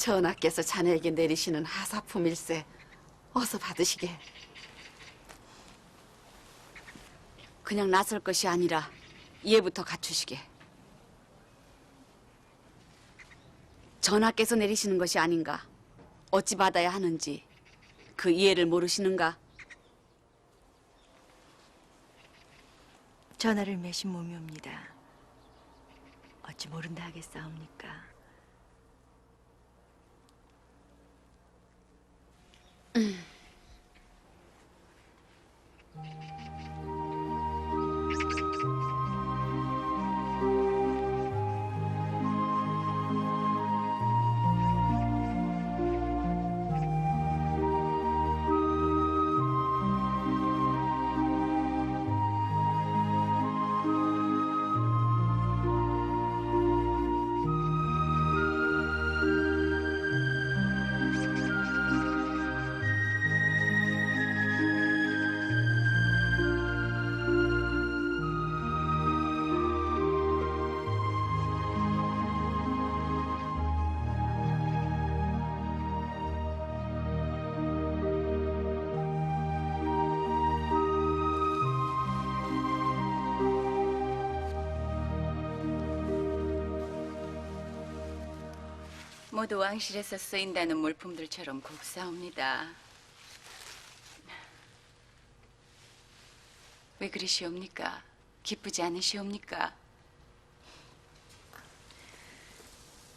전하께서 자네에게 내리시는 하사품일세. 어서 받으시게. 그냥 나설 것이 아니라 예부터 갖추시게. 전하께서 내리시는 것이 아닌가? 어찌 받아야 하는지 그 이해를 모르시는가? 전하를 매신 몸이옵니다. 어찌 모른다 하겠사옵니까? 모두 왕실에서 쓰인다는 물품들처럼 곱사옵니다. 왜 그러시옵니까? 기쁘지 않으시옵니까?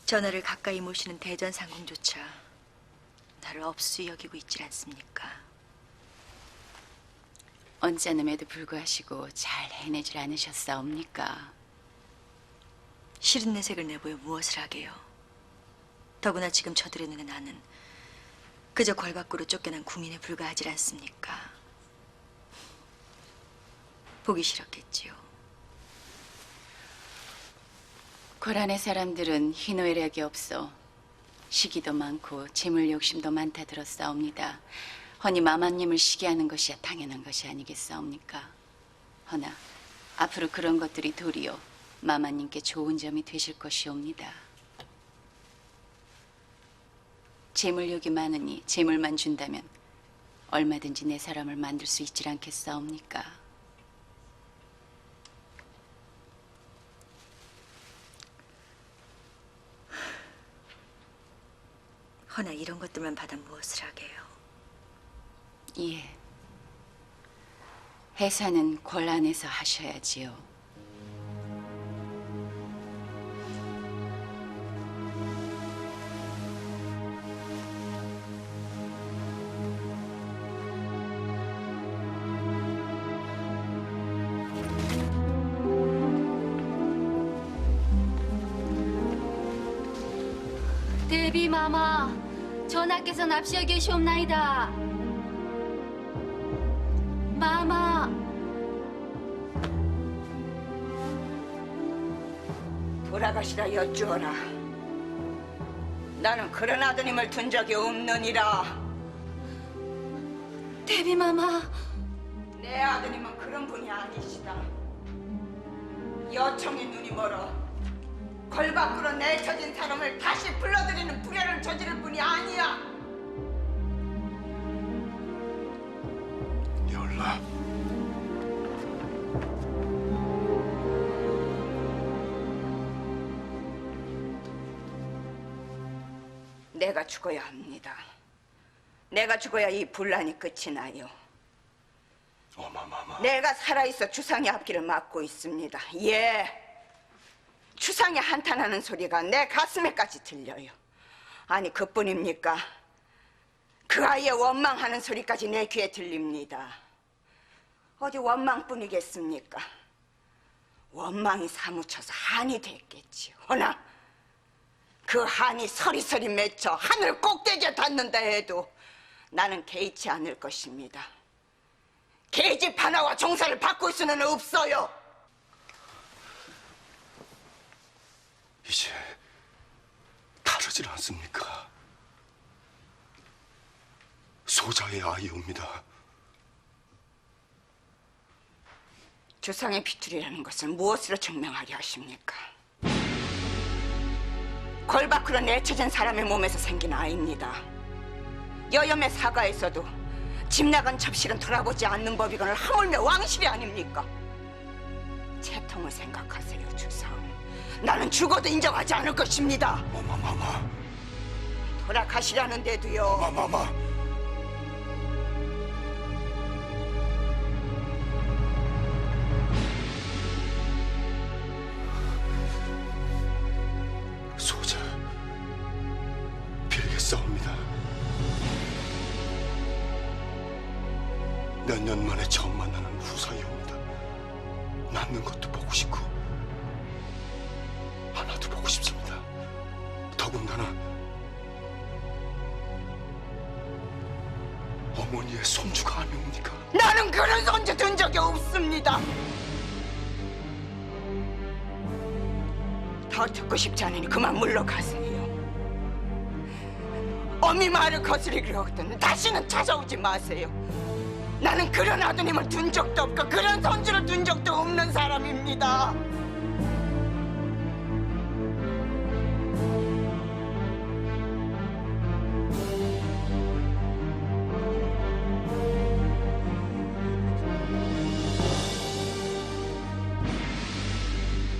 전하를 가까이 모시는 대전상궁조차 나를 업수히 여기고 있질 않습니까? 언짢음에도 불구하시고 잘 해내질 않으셨사옵니까? 싫은 내색을 내보여 무엇을 하게요? 더구나 지금 저들의 눈에 나는 그저 궐 밖으로 쫓겨난 궁인에 불과하질 않습니까? 보기 싫었겠지요. 궐 안의 사람들은 희노애락이 없어 시기도 많고 재물 욕심도 많다 들었사옵니다. 허니 마마님을 시기하는 것이야 당연한 것이 아니겠사옵니까? 허나 앞으로 그런 것들이 도리어 마마님께 좋은 점이 되실 것이옵니다. 재물욕이 많으니 재물만 준다면 얼마든지 내 사람을 만들 수 있질 않겠사옵니까? 허나 이런 것들만 받아 무엇을 하게요? 예. 해사는 궐 안에서 하셔야지요. 대비 마마, 전하께서 납시어 계시옵나이다. 마마. 돌아가시라 여쭈어라. 나는 그런 아드님을 둔 적이 없느니라. 대비 마마. 내 아드님은 그런 분이 아니시다. 여청의 눈이 멀어 걸 밖으로 내쳐진 사람을 다시 불러들이는 불효를 저지를 분이 아니야. 열라. 내가 죽어야 합니다. 내가 죽어야 이 분란이 끝이 나요. 어마마마. 내가 살아있어 주상의 앞길을 막고 있습니다. 예, 주상이 한탄하는 소리가 내 가슴에까지 들려요. 아니 그뿐입니까? 그 아이의 원망하는 소리까지 내 귀에 들립니다. 어디 원망뿐이겠습니까? 원망이 사무쳐서 한이 됐겠지요. 허나 그 한이 서리서리 맺혀 하늘 꼭대기에 닿는다 해도 나는 개의치 않을 것입니다. 계집 하나와 종사를 바꿀 수는 없어요. 이제 다르질 않습니까? 소자의 아이옵니다. 주상의 핏줄이라는 것을 무엇으로 증명하려 하십니까? 걸 밖으로 내쳐진 사람의 몸에서 생긴 아이입니다. 여염의 사가에서도 집 나간 접실은 돌아보지 않는 법이거늘 하물며 왕실이 아닙니까? 채통을 생각하세요, 주상. 나는 죽어도 인정하지 않을 것입니다. 마마. 돌아가시라는데도요. 마마. 소자, 빌겠사옵니다. 몇 년 만에 처음 만나는 후사이옵니다. 낳는 것도 보고 싶고 하나도 보고 싶습니다. 더군다나 어머니의 손주가 아니옵니까? 나는 그런 손주 둔 적이 없습니다. 더 듣고 싶지 않으니 그만 물러가세요. 어미 말을 거스르기로 했더니 다시는 찾아오지 마세요. 나는 그런 아드님을 둔 적도 없고 그런 손주를 둔 적도 없는 사람입니다.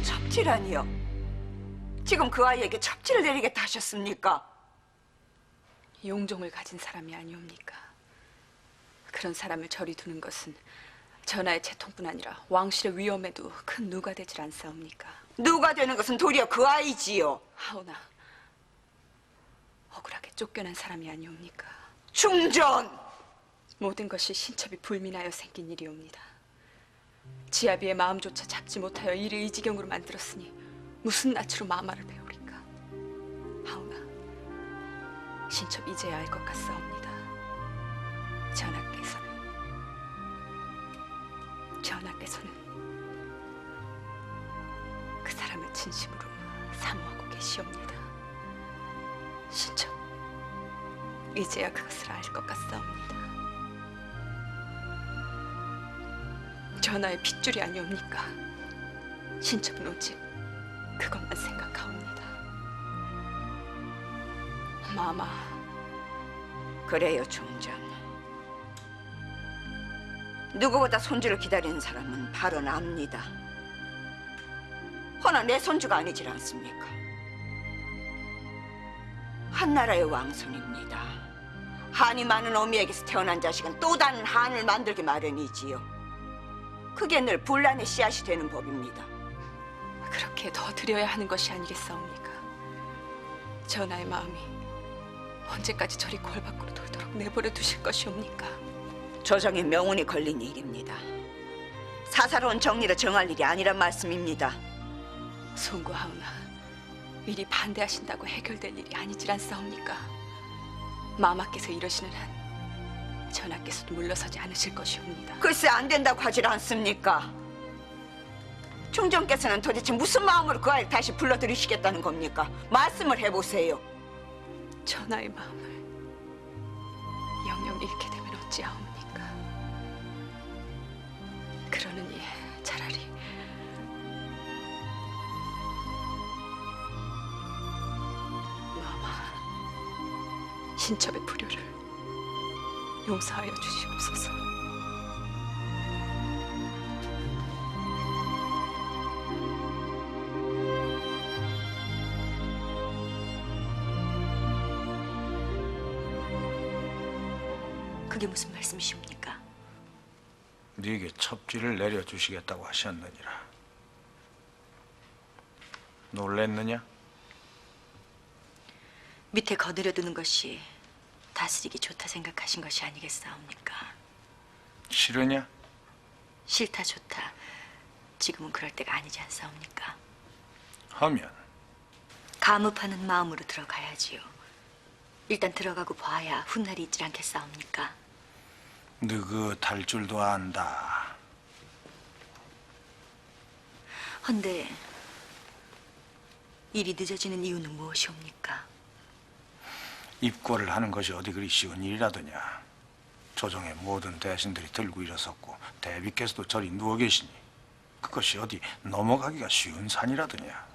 첩질아니요? 지금 그 아이에게 첩질을 내리겠다 하셨습니까? 용종을 가진 사람이 아니옵니까? 그런 사람을 저리 두는 것은 전하의 채통뿐 아니라 왕실의 위엄에도 큰 누가 되질 않사옵니까? 누가 되는 것은 도리어 그 아이지요. 하오나 억울하게 쫓겨난 사람이 아니옵니까? 충전! 모든 것이 신첩이 불민하여 생긴 일이옵니다. 지아비의 마음조차 잡지 못하여 이를 이 지경으로 만들었으니 무슨 낯으로 마마를 배우리까? 하오나 신첩 이제야 알 것 같사옵니다. 전하께서는 그 사람을 진심으로 사모하고 계시옵니다. 신첩 이제야 그것을 알 것 같사옵니다. 전하의 핏줄이 아니옵니까? 신첩은 오직 그것만 생각하옵니다. 마마, 그래요, 충전. 누구보다 손주를 기다리는 사람은 바로 납니다. 허나 내 손주가 아니질 않습니까? 한나라의 왕손입니다. 한이 많은 어미에게서 태어난 자식은 또 다른 한을 만들기 마련이지요. 그게 늘 분란의 씨앗이 되는 법입니다. 그렇게 더 드려야 하는 것이 아니겠사옵니까? 전하의 마음이 언제까지 저리 궐 밖으로 돌도록 내버려 두실 것이옵니까? 조정의 명운이 걸린 일입니다. 사사로운 정리로 정할 일이 아니란 말씀입니다. 송구하오나 미리 반대하신다고 해결될 일이 아니질 않사옵니까? 마마께서 이러시는 한 전하께서도 물러서지 않으실 것이옵니다. 글쎄 안 된다고 하질 않습니까? 충정께서는 도대체 무슨 마음으로 그 아이를 다시 불러들이시겠다는 겁니까? 말씀을 해보세요. 전하의 마음을 영영 잃게 되면 어찌하옵니까? 그러느니 차라리 마마 신첩의 불효를 용서하여 주시옵소서. 그게 무슨 말씀이십니까? 네게 첩지를 내려주시겠다고 하셨느니라. 놀랬느냐? 밑에 거들여두는 것이 다스리기 좋다 생각하신 것이 아니겠사옵니까? 싫으냐? 싫다 좋다 지금은 그럴 때가 아니지 않사옵니까? 하면 감읍하는 마음으로 들어가야지요. 일단 들어가고 봐야 훗날이 있질 않겠사옵니까? 느긋할 줄도 안다. 헌데 일이 늦어지는 이유는 무엇이옵니까? 입고를 하는 것이 어디 그리 쉬운 일이라더냐. 조정의 모든 대신들이 들고 일어섰고 대비께서도 저리 누워 계시니 그것이 어디 넘어가기가 쉬운 산이라더냐.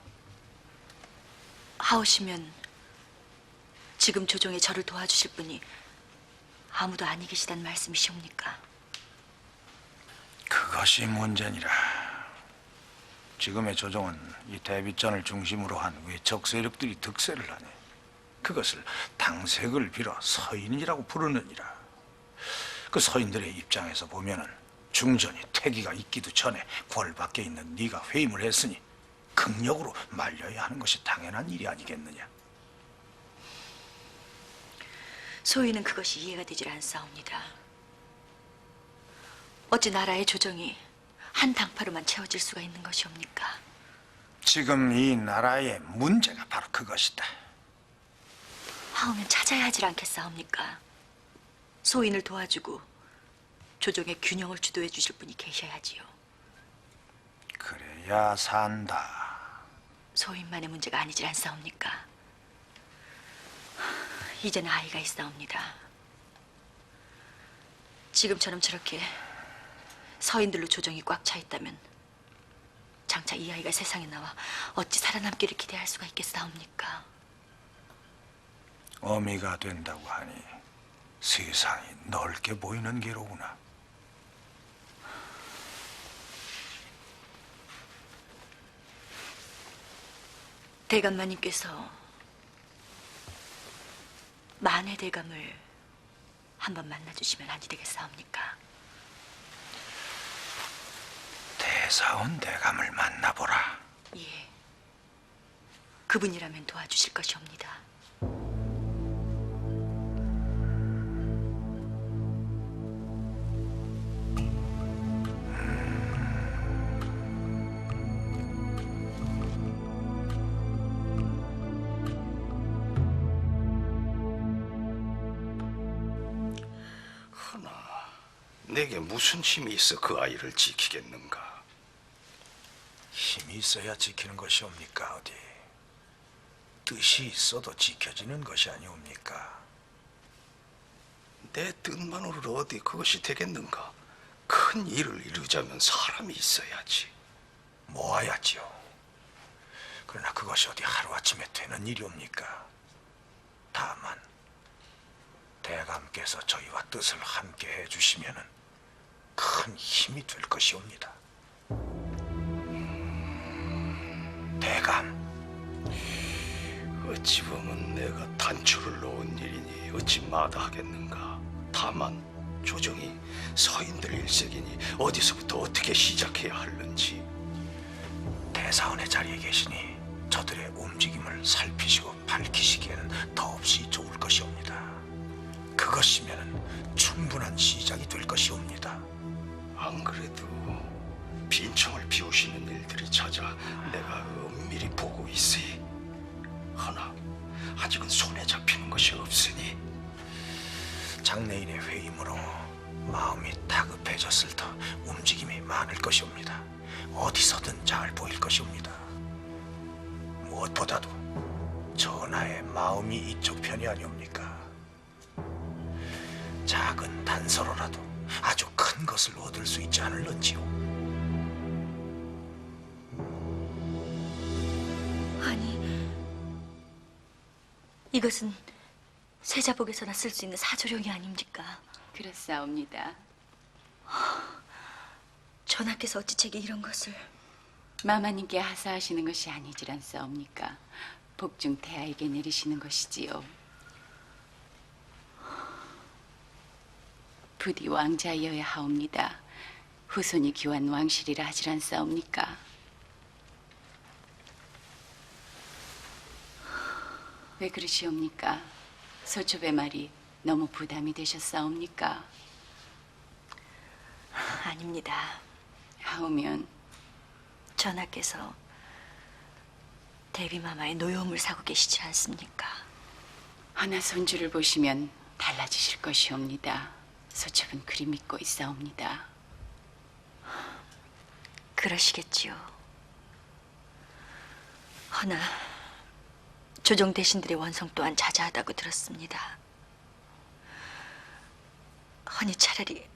하오시면 지금 조정에 저를 도와주실 분이 아무도 아니 계시단 말씀이시옵니까? 그것이 문제니라. 지금의 조정은 이 대비전을 중심으로 한 외척 세력들이 득세를 하네. 그것을 당색을 빌어 서인이라고 부르느니라. 그 서인들의 입장에서 보면은 중전이 태기가 있기도 전에 궐 밖에 있는 네가 회임을 했으니 극력으로 말려야 하는 것이 당연한 일이 아니겠느냐. 소위는 그것이 이해가 되질 않사옵니다. 어찌 나라의 조정이 한 당파로만 채워질 수가 있는 것이옵니까? 지금 이 나라의 문제가 바로 그것이다. 하오면 찾아야 하질 않겠사옵니까? 소인을 도와주고 조정의 균형을 주도해 주실 분이 계셔야지요. 그래야 산다. 소인만의 문제가 아니질 않사옵니까? 이제는 아이가 있사옵니다. 지금처럼 저렇게 서인들로 조정이 꽉 차 있다면 장차 이 아이가 세상에 나와 어찌 살아남기를 기대할 수가 있겠사옵니까? 어미가 된다고 하니 세상이 넓게 보이는 게로구나. 대감마님께서 만해 대감을 한번 만나주시면 아니 되겠사옵니까? 대사원 대감을 만나보라. 예, 그분이라면 도와주실 것이옵니다. 내게 무슨 힘이 있어 그 아이를 지키겠는가? 힘이 있어야 지키는 것이옵니까 어디? 뜻이 있어도 지켜지는 것이 아니옵니까? 내 뜻만으로 어디 그것이 되겠는가? 큰 일을 이루자면 사람이 있어야지. 모아야지요. 그러나 그것이 어디 하루아침에 되는 일이옵니까? 다만 대감께서 저희와 뜻을 함께 해주시면은 큰 힘이 될 것이옵니다. 대감, 어찌 보면 내가 단추를 놓은 일이니 어찌 마다하겠는가? 다만 조정이 서인들 일색이니 어디서부터 어떻게 시작해야 하는지. 대사원의 자리에 계시니 저들의 움직임을 살피시고 밝히시기에는 더없이 좋을 것이옵니다. 그것이면 충분한 시작이 될 것이옵니다. 안 그래도 빈청을 비우시는 일들이 찾아 내가 은밀히 보고 있으니, 허나 아직은 손에 잡히는 것이 없으니 장래인의 회임으로 마음이 다급해졌을 터 움직임이 많을 것이옵니다. 어디서든 잘 보일 것이옵니다. 무엇보다도 전하의 마음이 이쪽 편이 아니옵니까? 작은 단서로라도 아주 큰 것을 얻을 수 있지 않을런지요. 아니, 이것은 세자복에서나 쓸 수 있는 사조령이 아닙니까? 그렇사옵니다. 전하께서 어찌 제게 이런 것을... 마마님께 하사하시는 것이 아니질 않사옵니까? 복중 태아에게 내리시는 것이지요. 부디 왕자이어야 하옵니다. 후손이 귀한 왕실이라 하질 않사옵니까? 왜 그러시옵니까? 소첩의 말이 너무 부담이 되셨사옵니까? 아닙니다. 하오면 전하께서 대비마마의 노여움을 사고 계시지 않습니까? 하나 손주를 보시면 달라지실 것이옵니다. 소첩은 그리 믿고 있사옵니다. 그러시겠지요. 허나 조정 대신들의 원성 또한 자자하다고 들었습니다. 허니 차라리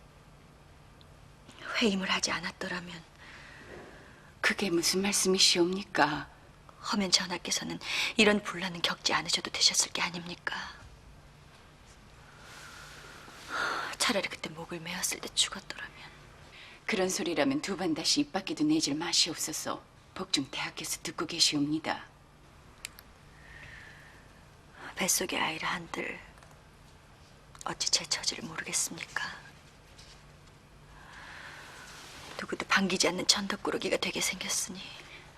회임을 하지 않았더라면... 그게 무슨 말씀이시옵니까? 허면 전하께서는 이런 분란은 겪지 않으셔도 되셨을 게 아닙니까? 차라리 그때 목을 메었을 때 죽었더라면. 그런 소리라면 두 번 다시 입 밖에도 내질 마시옵소서. 복중 대학께서 듣고 계시옵니다. 뱃속의 아이를 한들 어찌 제 처지를 모르겠습니까? 누구도 반기지 않는 천덕꾸러기가 되게 생겼으니.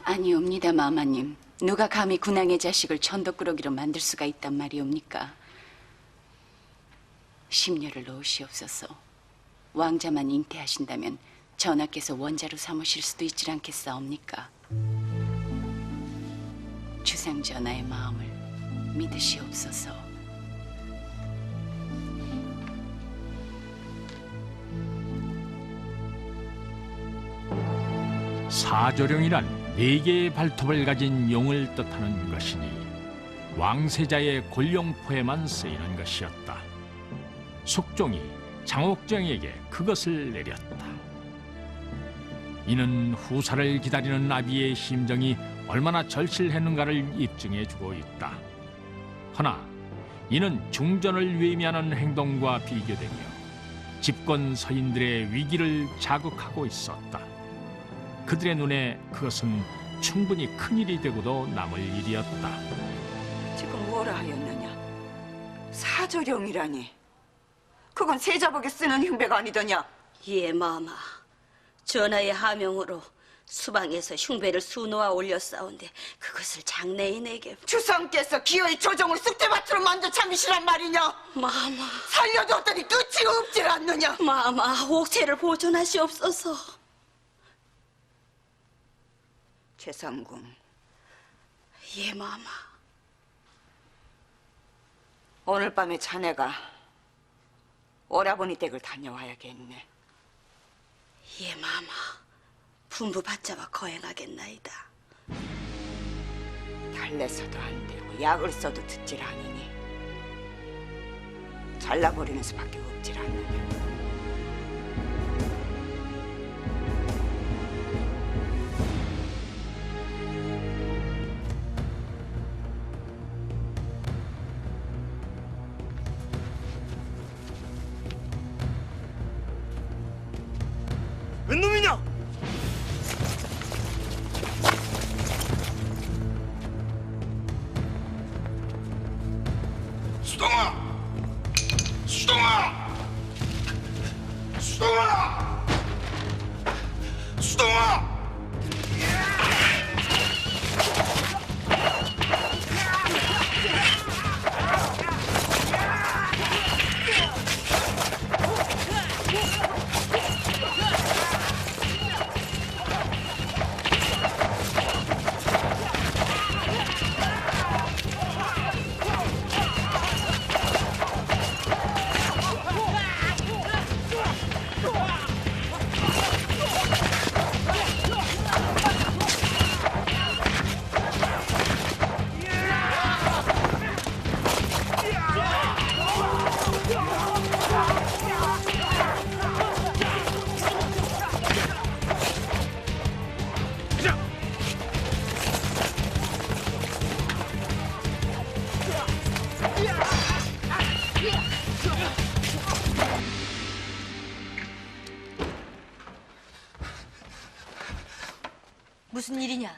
아니옵니다, 마마님. 누가 감히 군왕의 자식을 천덕꾸러기로 만들 수가 있단 말이옵니까? 심려를 놓으시옵소서. 왕자만 잉태하신다면 전하께서 원자로 삼으실 수도 있지 않겠사옵니까? 주상 전하의 마음을 믿으시옵소서. 사조령이란 4개의 발톱을 가진 용을 뜻하는 것이니 왕세자의 골룡포에만 쓰이는 것이었다. 숙종이 장옥정에게 그것을 내렸다. 이는 후사를 기다리는 아비의 심정이 얼마나 절실했는가를 입증해주고 있다. 허나 이는 중전을 외면하는 행동과 비교되며 집권 서인들의 위기를 자극하고 있었다. 그들의 눈에 그것은 충분히 큰일이 되고도 남을 일이었다. 지금 뭐라 하였느냐? 사조령이라니. 그건 세자복에 쓰는 흉배가 아니더냐? 예, 마마. 전하의 하명으로 수방에서 흉배를 수놓아 올렸사온데 그것을 장래인에게. 주상께서 기어이 조정을 쑥대밭으로 만져 참으시란 말이냐? 마마. 살려줬더니 끝이 없질 않느냐? 마마, 옥체를 보존하시옵소서. 최삼궁, 예, 마마. 오늘 밤에 자네가 오라버니 댁을 다녀와야겠네. 예, 마마. 분부 받자와 거행하겠나이다. 달래서도 안 되고 약을 써도 듣질 않으니 잘라버리는 수밖에 없질 않느냐. 웬 놈이냐? 수동아! 수동아! 수동아! 수동아! 무슨 일이냐?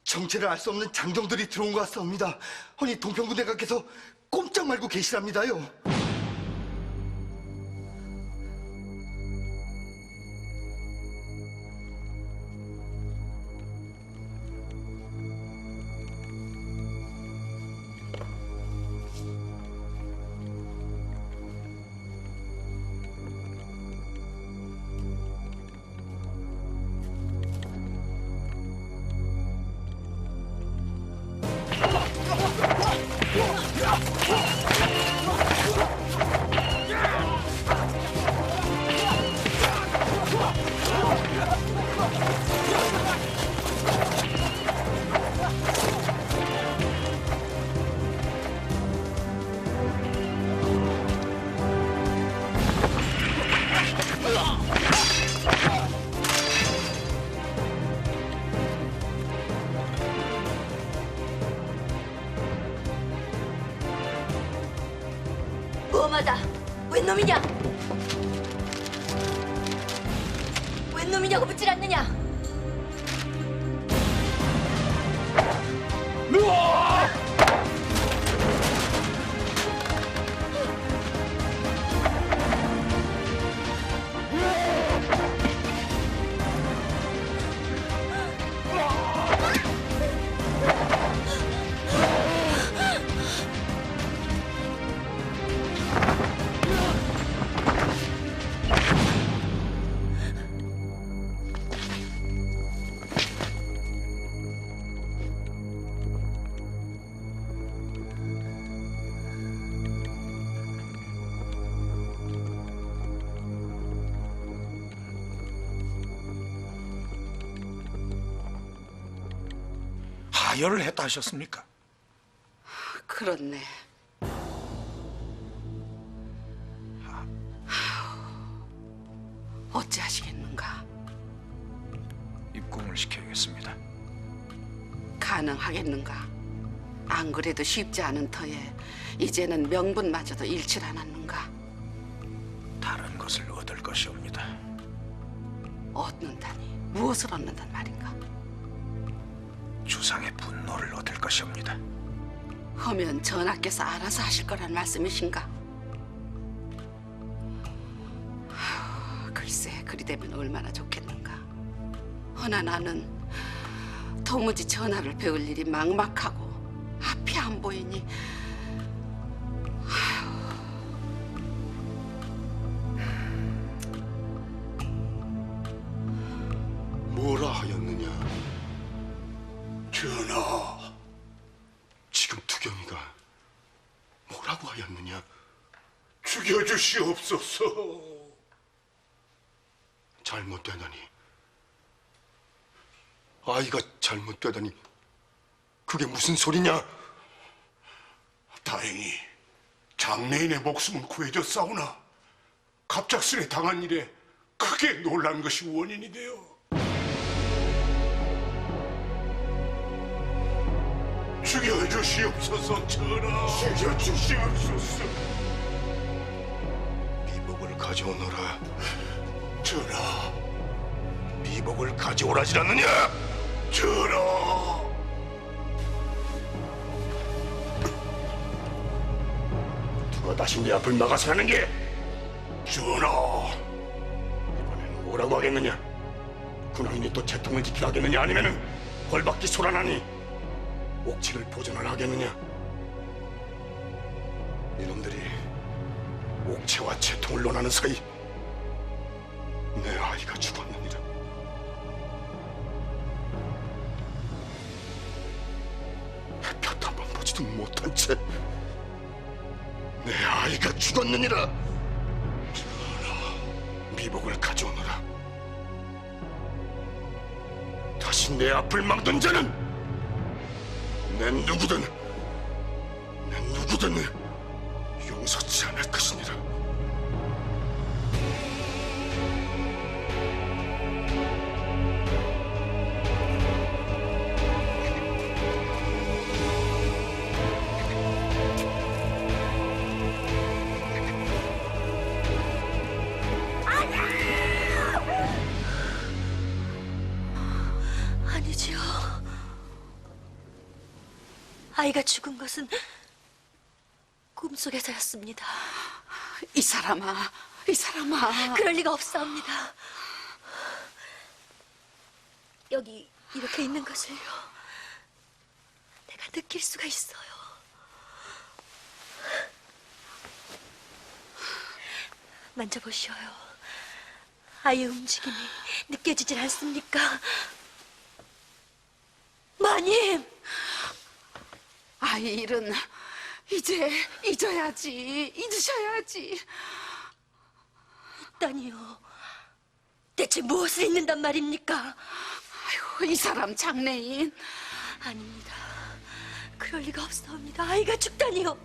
정체를 알 수 없는 장정들이 들어온 것 같사옵니다. 아니 동평군 대감께서 꼼짝 말고 계시랍니다요. 무엄하다. 웬 놈이냐? 웬 놈이냐고 묻질 않느냐? 하혈을 했다 하셨습니까? 그렇네. 어찌하시겠는가? 입궁을 시켜야겠습니다. 가능하겠는가? 안 그래도 쉽지 않은 터에 이제는 명분마저도 잃질 않았는가? 다른 것을 얻을 것이옵니다. 얻는다니 무엇을 얻는단 말인가? 주상의 분노를 얻을 것이옵니다. 하면 전하께서 알아서 하실 거란 말씀이신가? 글쎄 그리 되면 얼마나 좋겠는가. 허나 나는 도무지 전하를 배울 일이 막막하고 앞이 안 보이니 뭐라 하였느냐? 전하, 지금 투경이가 뭐라고 하였느냐? 죽여주시옵소서. 잘못되다니. 아이가 잘못되다니. 그게 무슨 소리냐? 다행히 장래인의 목숨은 구해졌사오나 갑작스레 당한 일에 크게 놀란 것이 원인이 되어 죽여주시옵소서. 전하, 죽여주시옵소서. 미복을 가져오너라. 전하, 미복을 가져오라지 않느냐? 전하. 누가 다시 내 앞을 막아서라는 게? 전하, 이번에는 뭐라고 하겠느냐? 군왕인이 또 채통을 지키려 하겠느냐? 아니면은 벌받기 소란하니 옥치를 보존을 하겠느냐? 이놈들이 옥체와 채통을 논하는 사이 내 아이가 죽었느니라. 햇볕 한 번 보지도 못한 채 내 아이가 죽었느니라. 전하, 미복을 가져오너라. 다시 내 앞을 막던 자는 내 누구든 용서치 않을 것이니라. 아니지요. 아이가 죽은 것은 꿈속에서였습니다. 이 사람아. 그럴 리가 없사옵니다. 여기 이렇게 있는 것을요, 내가 느낄 수가 있어요. 만져보시오요. 아이의 움직임이 느껴지질 않습니까? 마님! 아이 일은 이제 잊으셔야지. 있다니요. 대체 무엇을 잊는단 말입니까? 아이고, 이 사람 장래인. 아닙니다. 그럴 리가 없사옵니다. 아이가 죽다니요.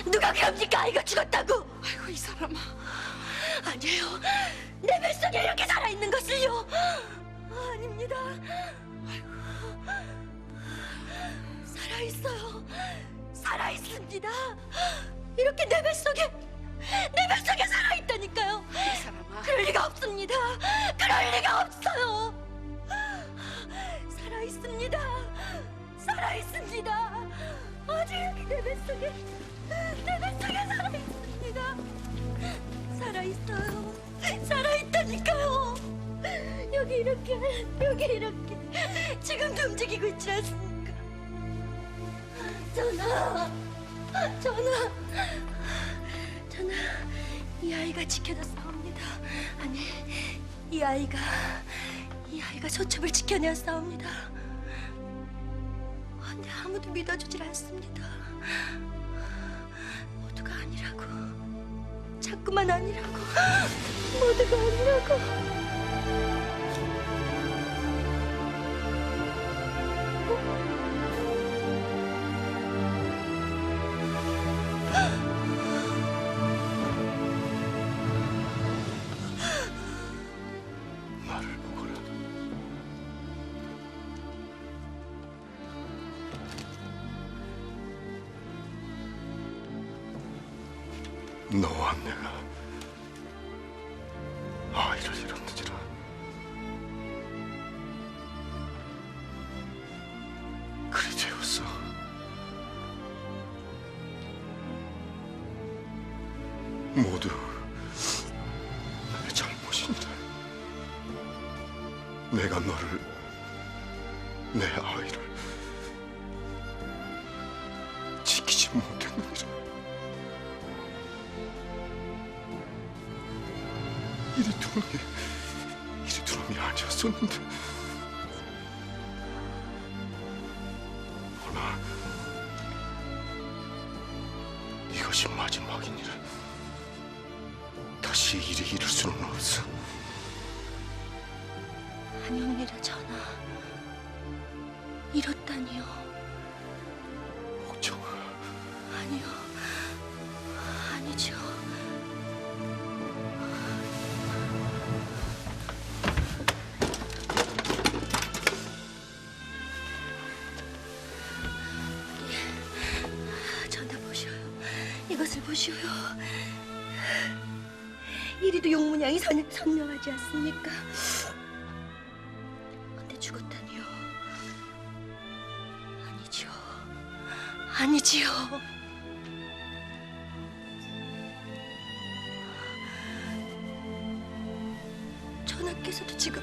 누가 그럽니까? 아이가 죽었다고. 아이고, 이 사람아. 아니에요. 내 뱃속에 이렇게 살아있는 것을요. 아닙니다. 살아있어요. 살아있습니다. 이렇게 내 뱃속에 살아있다니까요. 이 사람아. 그럴 리가 없습니다. 그럴 리가 없어요. 살아있습니다. 살아있습니다. 어디 여기 내 뱃속에 살아있습니다. 살아있어요. 살아있다니까요. 여기 이렇게 지금도 움직이고 있지 않습니까? 전하, 이 아이가 지켜졌사옵니다. 아니, 이 아이가 소첩을 지켜내었사옵니다. 근데 아무도 믿어주질 않습니다. 모두가 아니라고, 자꾸만 아니라고, 모두가 아니라고. 나를 보거라. 너와 내가 아이를 잃었느니라. 그리 되었어. 모두 내 잘못이니라. 내가 너를, 내 아이를 지키지 못했느니라. 이리 두놈이 아니었었는데. 허나 이것이 마지막이니라. 다시 이리 이룰 수는 없어. 아니옵니다, 전하. 이렇다니요. 옥정아. 아니요. 아니죠. 전하 보시오요. 이것을 보시오요. 이리도 용문양이 선명하지 않습니까? 근데 죽었다니요. 아니지요. 전하께서도 지금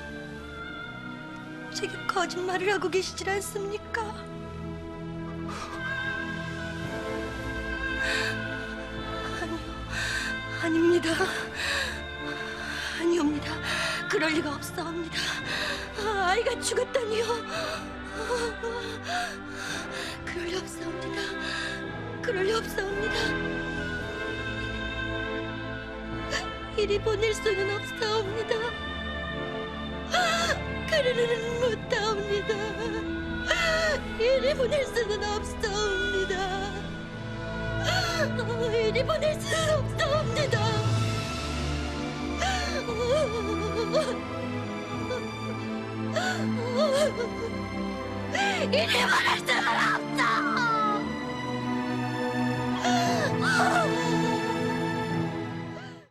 제게 거짓말을 하고 계시질 않습니까? 아닙니다. 아니옵니다. 그럴 리가 없사옵니다. 아이가 죽었다니요. 그럴 리 없사옵니다. 그럴 리 없사옵니다. 이리 보낼 수는 없사옵니다. 그러는 못하옵니다. 이리 보낼 수는 없사옵니다. 이리 보낼 수는 없사옵니다. 이리 보낼 수는 없사옵니다.